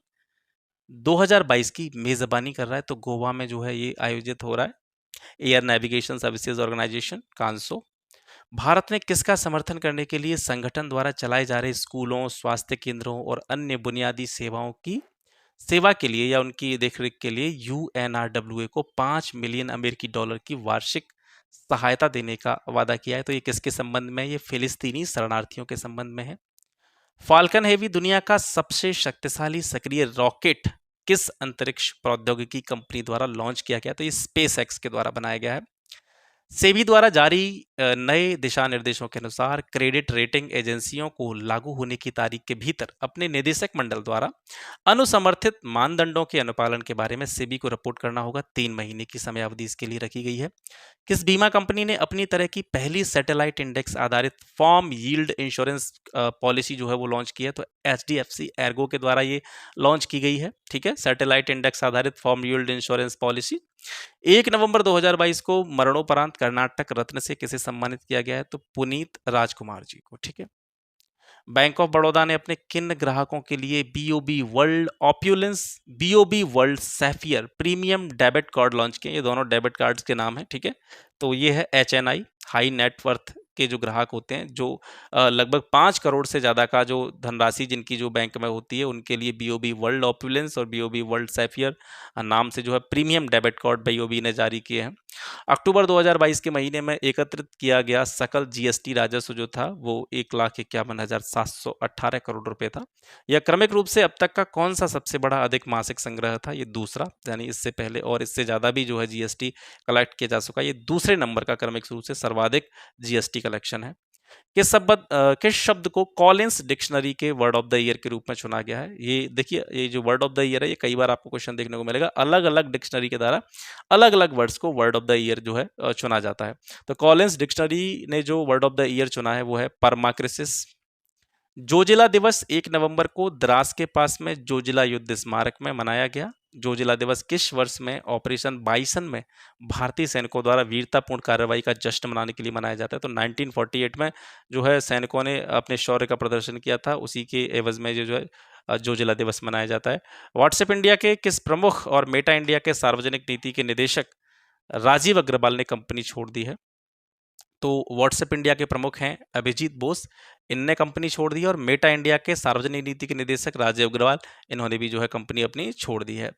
2022 की मेजबानी कर रहा है? तो गोवा में जो है ये आयोजित हो रहा है, air navigation services organisation CANSO. भारत ने किसका समर्थन करने के लिए संगठन द्वारा चलाए जा रहे स्कूलों, स्वास्थ्य केंद्रों और अन्य बुनियादी सेवाओं की सेवा के लिए या उनकी देखरेख के लिए यूएनआरडब्ल्यूए को 5 मिलियन अमेरिकी डॉलर की वार्षिक सहायता देने का वादा किया है? तो ये किसके संबंध में? ये फिलिस्तीनी शरणार्थियों के संबंध में है। फाल्कन हेवी दुनिया का सबसे शक्तिशाली सक्रिय रॉकेट किस अंतरिक्ष प्रौद्योगिकी कंपनी द्वारा लॉन्च किया गया? तो ये स्पेस एक्स के द्वारा बनाया गया है। सेबी द्वारा जारी नए दिशा निर्देशों के अनुसार क्रेडिट रेटिंग एजेंसियों को लागू होने की तारीख के भीतर अपने निदेशक मंडल द्वारा अनुसमर्थित मानदंडों के अनुपालन के बारे में सेबी को रिपोर्ट करना होगा। 3 महीने की समयावधि इसके लिए रखी गई है। किस बीमा कंपनी ने अपनी तरह की पहली सैटेलाइट इंडेक्स आधारित फॉर्म यील्ड इंश्योरेंस पॉलिसी जो है वो लॉन्च की है? तो एचडीएफसी एर्गो के द्वारा ये लॉन्च की गई है। ठीक है, सैटेलाइट इंडेक्स आधारित फॉर्म यील्ड इंश्योरेंस पॉलिसी। 1 नवंबर 2022 को मरणोपरांत कर्नाटक रत्न से किसे सम्मानित किया गया है? तो पुनीत राजकुमार जी को। ठीक है, बैंक ऑफ बड़ौदा ने अपने किन ग्राहकों के लिए BOB world opulence, BOB world sapphire premium debit card launch किए? ये दोनों डेबिट कार्ड्स के नाम है। ठीक है, तो ये है एचएनआई, हाई नेटवर्थ के जो ग्राहक होते हैं, जो लगभग 5 करोड़ से ज़्यादा का जो धनराशि जिनकी जो बैंक में होती है, उनके लिए बीओबी वर्ल्ड ऑप्यूलेंस और बीओबी वर्ल्ड सैफियर नाम से जो है प्रीमियम डेबिट कार्ड बीओबी ने जारी किए हैं। अक्टूबर 2022 के महीने में एकत्रित किया गया सकल जीएसटी राजस्व जो था वो 1,51,718 करोड़ रुपए था। यह क्रमिक रूप से अब तक का कौन सा सबसे बड़ा अधिक मासिक संग्रह था? ये दूसरा, यानी इससे पहले और इससे ज्यादा भी जो है जीएसटी कलेक्ट किया जा चुका, ये दूसरे नंबर का क्रमिक रूप से सर्वाधिक जीएसटी कलेक्शन है। किस शब्द को कॉलिंस डिक्शनरी के वर्ड ऑफ द ईयर के रूप में चुना गया है? ये देखिए, ये जो वर्ड ऑफ द ईयर है, ये कई बार आपको क्वेश्चन देखने को मिलेगा। अलग अलग डिक्शनरी के द्वारा अलग अलग वर्ड्स को वर्ड ऑफ द ईयर जो है चुना जाता है। तो कॉलिंस डिक्शनरी ने जो वर्ड ऑफ द ईयर चुना है वो है परमाक्रिसिस। जोजिला दिवस 1 नवंबर को द्रास के पास में जोजिला युद्ध स्मारक में मनाया गया। जोजिला दिवस किस वर्ष में ऑपरेशन बाइसन में भारतीय सैनिकों द्वारा वीरतापूर्ण कार्रवाई का जश्न मनाने के लिए मनाया जाता है? तो 1948 में जो है सैनिकों ने अपने शौर्य का प्रदर्शन किया था, उसी के एवज में जो है जोजिला दिवस मनाया जाता है। व्हाट्सएप इंडिया के किस प्रमुख और मेटा इंडिया के सार्वजनिक नीति के निदेशक राजीव अग्रवाल ने कंपनी छोड़ दी है? तो व्हाट्सएप इंडिया के प्रमुख हैं अभिजीत बोस, इनने कंपनी छोड़ दी है, और मेटा इंडिया के सार्वजनिक नीति के निदेशक राजीव अग्रवाल, इन्होंने भी जो है कंपनी अपनी छोड़ दी है,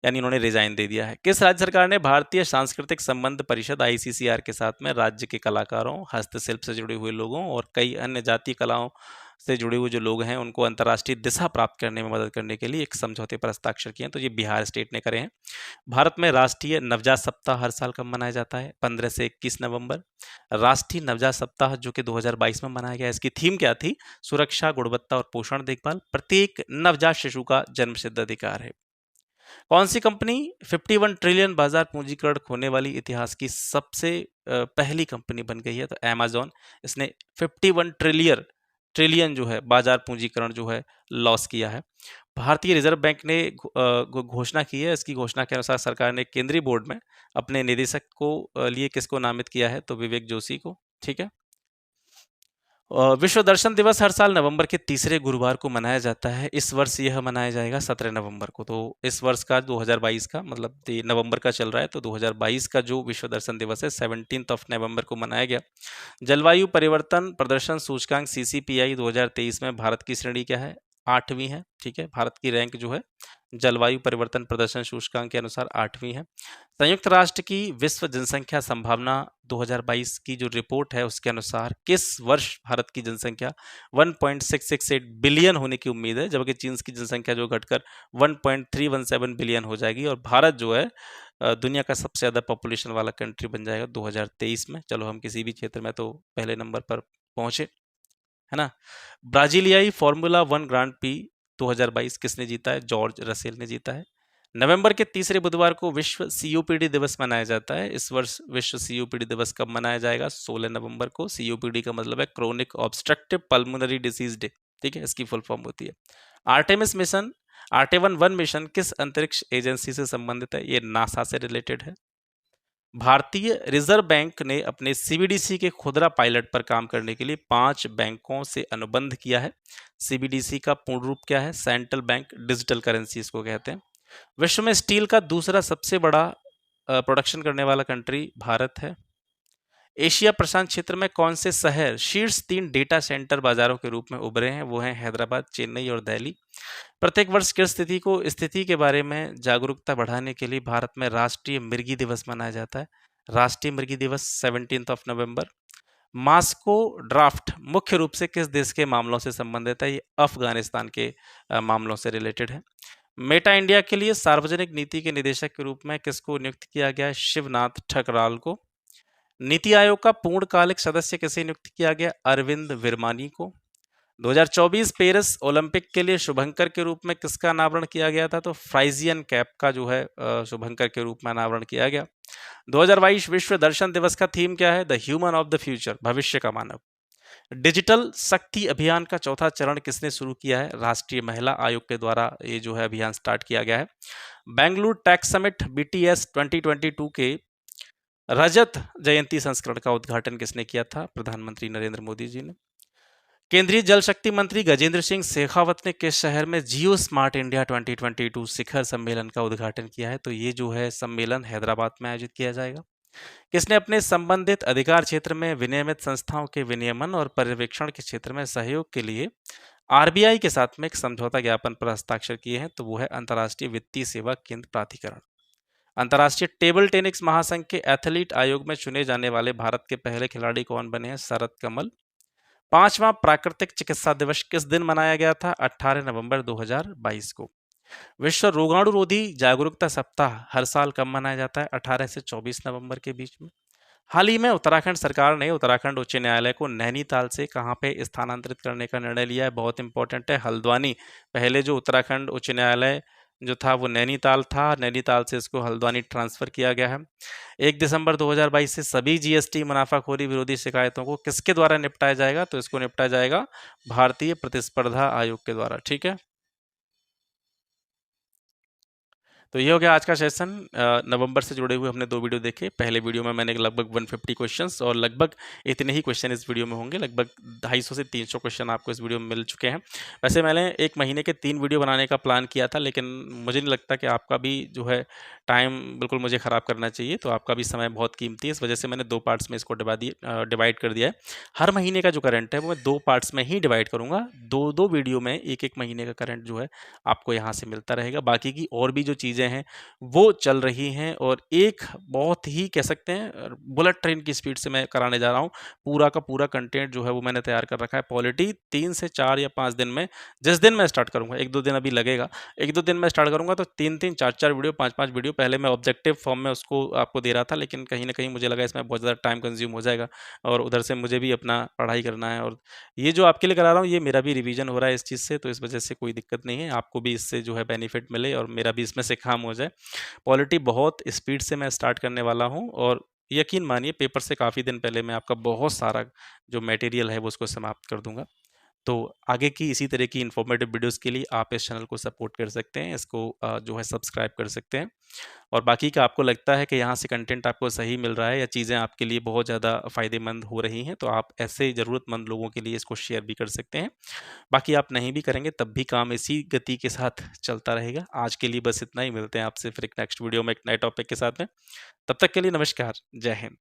यानी इन्होंने रिजाइन दे दिया है। किस राज्य सरकार ने भारतीय सांस्कृतिक संबंध परिषद आईसीसीआर के साथ में राज्य के कलाकारों, हस्तशिल्प से जुड़े हुए लोगों और कई अन्य जातीय कलाओं से जुड़े हुए जो लोग हैं उनको अंतर्राष्ट्रीय दिशा प्राप्त करने में मदद करने के लिए एक समझौते पर हस्ताक्षर किए हैं? तो ये बिहार स्टेट ने करे हैं। भारत में राष्ट्रीय नवजात सप्ताह हर साल कब मनाया जाता है? 15 से 21 नवंबर। राष्ट्रीय नवजात सप्ताह जो कि 2022 में मनाया गया, इसकी थीम क्या थी? सुरक्षा, गुणवत्ता और पोषण देखभाल, प्रत्येक नवजात शिशु का जन्मसिद्ध अधिकार है। कौन सी कंपनी 51 ट्रिलियन बाजार पूंजीकरण होने वाली इतिहास की सबसे पहली कंपनी बन गई है? तो अमेजॉन, इसने 51 ट्रिलियन ट्रिलियन जो है बाजार पूंजीकरण जो है लॉस किया है। भारतीय रिजर्व बैंक ने घोषणा की है, इसकी घोषणा के अनुसार सरकार ने केंद्रीय बोर्ड में अपने निदेशक को लिए किसको नामित किया है, तो विवेक जोशी को। ठीक है। विश्व दर्शन दिवस हर साल नवंबर के तीसरे गुरुवार को मनाया जाता है। इस वर्ष यह मनाया जाएगा 17 नवंबर को। तो इस वर्ष का 2022 का मतलब नवंबर का चल रहा है, तो 2022 का जो विश्व दर्शन दिवस है 17 नवंबर को मनाया गया। जलवायु परिवर्तन प्रदर्शन सूचकांक CCPI 2023 में भारत की श्रेणी क्या है, 8वीं है। ठीक है, भारत की रैंक जो है जलवायु परिवर्तन प्रदर्शन सूचकांक के अनुसार 8वीं है। संयुक्त राष्ट्र की विश्व जनसंख्या संभावना 2022 की जो रिपोर्ट है उसके अनुसार किस वर्ष भारत की जनसंख्या 1.668 बिलियन होने की उम्मीद है, जबकि चीन की जनसंख्या जो घटकर 1.317 बिलियन हो जाएगी और भारत जो है दुनिया का सबसे ज़्यादा पॉपुलेशन वाला कंट्री बन जाएगा 2023 में। चलो हम किसी भी क्षेत्र में तो पहले नंबर पर पहुंचे, है ना। ब्राजीलियाई फॉर्मूला 1 ग्रांड पी 2022 किसने जीता है, जॉर्ज रसेल ने जीता है। नवंबर के तीसरे बुधवार को विश्व COPD दिवस मनाया जाता है। इस वर्ष विश्व COPD दिवस कब मनाया जाएगा, 16 नवंबर को। COPD का मतलब है chronic obstructive pulmonary disease day. ठीक है, इसकी फुल फॉर्म होती है। आर्टेमिस मिशन, आर्टेवन 1 मिशन किस अंतरिक्ष एजेंसी से संबंधित है, ये नासा से रिलेटेड है। भारतीय रिजर्व बैंक ने अपने CBDC के खुदरा पायलट पर काम करने के लिए 5 बैंकों से अनुबंध किया है। CBDC का पूर्ण रूप क्या है, सेंट्रल बैंक डिजिटल करेंसी इसको कहते हैं। विश्व में स्टील का दूसरा सबसे बड़ा प्रोडक्शन करने वाला कंट्री भारत है। एशिया प्रशांत क्षेत्र में कौन से शहर शीर्ष 3 डेटा सेंटर बाजारों के रूप में उभरे हैं, वो हैं हैदराबाद, चेन्नई और दिल्ली। प्रत्येक वर्ष किस स्थिति के बारे में जागरूकता बढ़ाने के लिए भारत में राष्ट्रीय मृगी दिवस मनाया जाता है, राष्ट्रीय मृगी दिवस 17 नवंबर। मास्को ड्राफ्ट मुख्य रूप से किस देश के मामलों से संबंधित है, ये अफगानिस्तान के मामलों से रिलेटेड है। मेटा इंडिया के लिए सार्वजनिक नीति के निदेशक के रूप में किसको नियुक्त किया गया है, शिवनाथ ठकराल को। नीति आयोग का पूर्णकालिक सदस्य किसे नियुक्त किया गया, अरविंद विरमानी को। 2024 पेरिस ओलंपिक के लिए शुभंकर के रूप में किसका अनावरण किया गया था, तो फ्राइजियन कैप का जो है शुभंकर के रूप में अनावरण किया गया। 2022 विश्व दर्शन दिवस का थीम क्या है, the human of the future, भविष्य का मानव। डिजिटल शक्ति अभियान का चौथा चरण किसने शुरू किया है, राष्ट्रीय महिला आयोग के द्वारा ये जो है अभियान स्टार्ट किया गया है। बेंगलुरु टेक समिट BTS 2022 के रजत जयंती संस्करण का उद्घाटन किसने किया था, प्रधानमंत्री नरेंद्र मोदी जी ने। केंद्रीय जल शक्ति मंत्री गजेंद्र सिंह शेखावत ने किस शहर में जियो स्मार्ट इंडिया 2022 शिखर सम्मेलन का उद्घाटन किया है, तो ये जो है सम्मेलन हैदराबाद में आयोजित किया जाएगा। किसने अपने संबंधित अधिकार क्षेत्र में विनियमित संस्थाओं के विनियमन और पर्यवेक्षण के क्षेत्र में सहयोग के लिए RBI के साथ में एक समझौता ज्ञापन पर हस्ताक्षर किए हैं, तो वो है अंतर्राष्ट्रीय वित्तीय सेवा केंद्र प्राधिकरण। अंतर्राष्ट्रीय टेबल टेनिस महासंघ के एथलीट आयोग में चुने जाने वाले भारत के पहले खिलाड़ी कौन बने हैं, शरद कमल। 5वां प्राकृतिक चिकित्सा दिवस किस दिन मनाया गया था, 18 नवंबर 2022 को। विश्व रोगाणुरोधी जागरूकता सप्ताह हर साल कब मनाया जाता है, 18 से 24 नवंबर के बीच में। हाल ही में उत्तराखंड सरकार ने उत्तराखंड उच्च न्यायालय को नैनीताल से कहां पे स्थानांतरित करने का निर्णय लिया है, बहुत इंपॉर्टेंट है, हल्द्वानी। पहले जो उत्तराखंड उच्च न्यायालय जो था वो नैनीताल था, नैनीताल से इसको हल्द्वानी ट्रांसफर किया गया है। 1 दिसंबर 2022 से सभी GST मुनाफाखोरी विरोधी शिकायतों को किसके द्वारा निपटाया जाएगा, तो इसको निपटाया जाएगा भारतीय प्रतिस्पर्धा आयोग के द्वारा। ठीक है, तो ये हो गया आज का सेशन। नवंबर से जुड़े हुए हमने 2 वीडियो देखे। पहले वीडियो में मैंने लगभग 150 क्वेश्चंस और लगभग इतने ही क्वेश्चन इस वीडियो में होंगे, लगभग 250 से 300 क्वेश्चन आपको इस वीडियो में मिल चुके हैं। वैसे मैंने 1 महीने के 3 वीडियो बनाने का प्लान किया था, लेकिन मुझे नहीं लगता कि आपका भी जो है टाइम बिल्कुल मुझे ख़राब करना चाहिए, तो आपका भी समय बहुत कीमती है, इस वजह से मैंने 2 पार्ट्स में इसको डिवाइड कर दिया है। हर महीने का जो करंट है वो मैं 2 पार्ट्स में ही डिवाइड करूँगा। 2-2 वीडियो में 1-1 महीने का करंट जो है आपको यहाँ से मिलता रहेगा। बाकी की और भी जो चीज़ें हैं वो चल रही हैं, और एक बहुत ही कह सकते हैं बुलेट ट्रेन की स्पीड से मैं कराने जा रहा हूँ। पूरा का पूरा कंटेंट जो है वो मैंने तैयार कर रखा है। पॉलिटी 3 से 4 या 5 दिन में, जिस दिन मैं स्टार्ट करूँगा, 1-2 दिन अभी लगेगा, 1-2 दिन में स्टार्ट करूँगा, तो 3-3, 4-4 वीडियो, 5-5 वीडियो। पहले मैं ऑब्जेक्टिव फॉर्म में उसको आपको दे रहा था, लेकिन कहीं न कहीं मुझे लगा इसमें बहुत ज़्यादा टाइम कंज्यूम हो जाएगा, और उधर से मुझे भी अपना पढ़ाई करना है, और ये जो आपके लिए करा रहा हूँ ये मेरा भी रिवीजन हो रहा है इस चीज़ से, तो इस वजह से कोई दिक्कत नहीं है। आपको भी इससे जो है बेनिफिट मिले और मेरा भी इसमें से काम हो जाए। पॉलिटी बहुत स्पीड से मैं स्टार्ट करने वाला हूँ, और यकीन मानिए पेपर से काफ़ी दिन पहले मैं आपका बहुत सारा जो मटेरियल है वो उसको समाप्त कर दूंगा। तो आगे की इसी तरह की इन्फॉर्मेटिव वीडियोज़ के लिए आप इस चैनल को सपोर्ट कर सकते हैं, इसको जो है सब्सक्राइब कर सकते हैं। और बाकी का आपको लगता है कि यहाँ से कंटेंट आपको सही मिल रहा है या चीज़ें आपके लिए बहुत ज़्यादा फ़ायदेमंद हो रही हैं, तो आप ऐसे ज़रूरतमंद लोगों के लिए इसको शेयर भी कर सकते हैं। बाकी आप नहीं भी करेंगे तब भी काम इसी गति के साथ चलता रहेगा। आज के लिए बस इतना ही, मिलते हैं आपसे फिर एक नेक्स्ट वीडियो में एक नए टॉपिक के साथ में। तब तक के लिए नमस्कार, जय हिंद।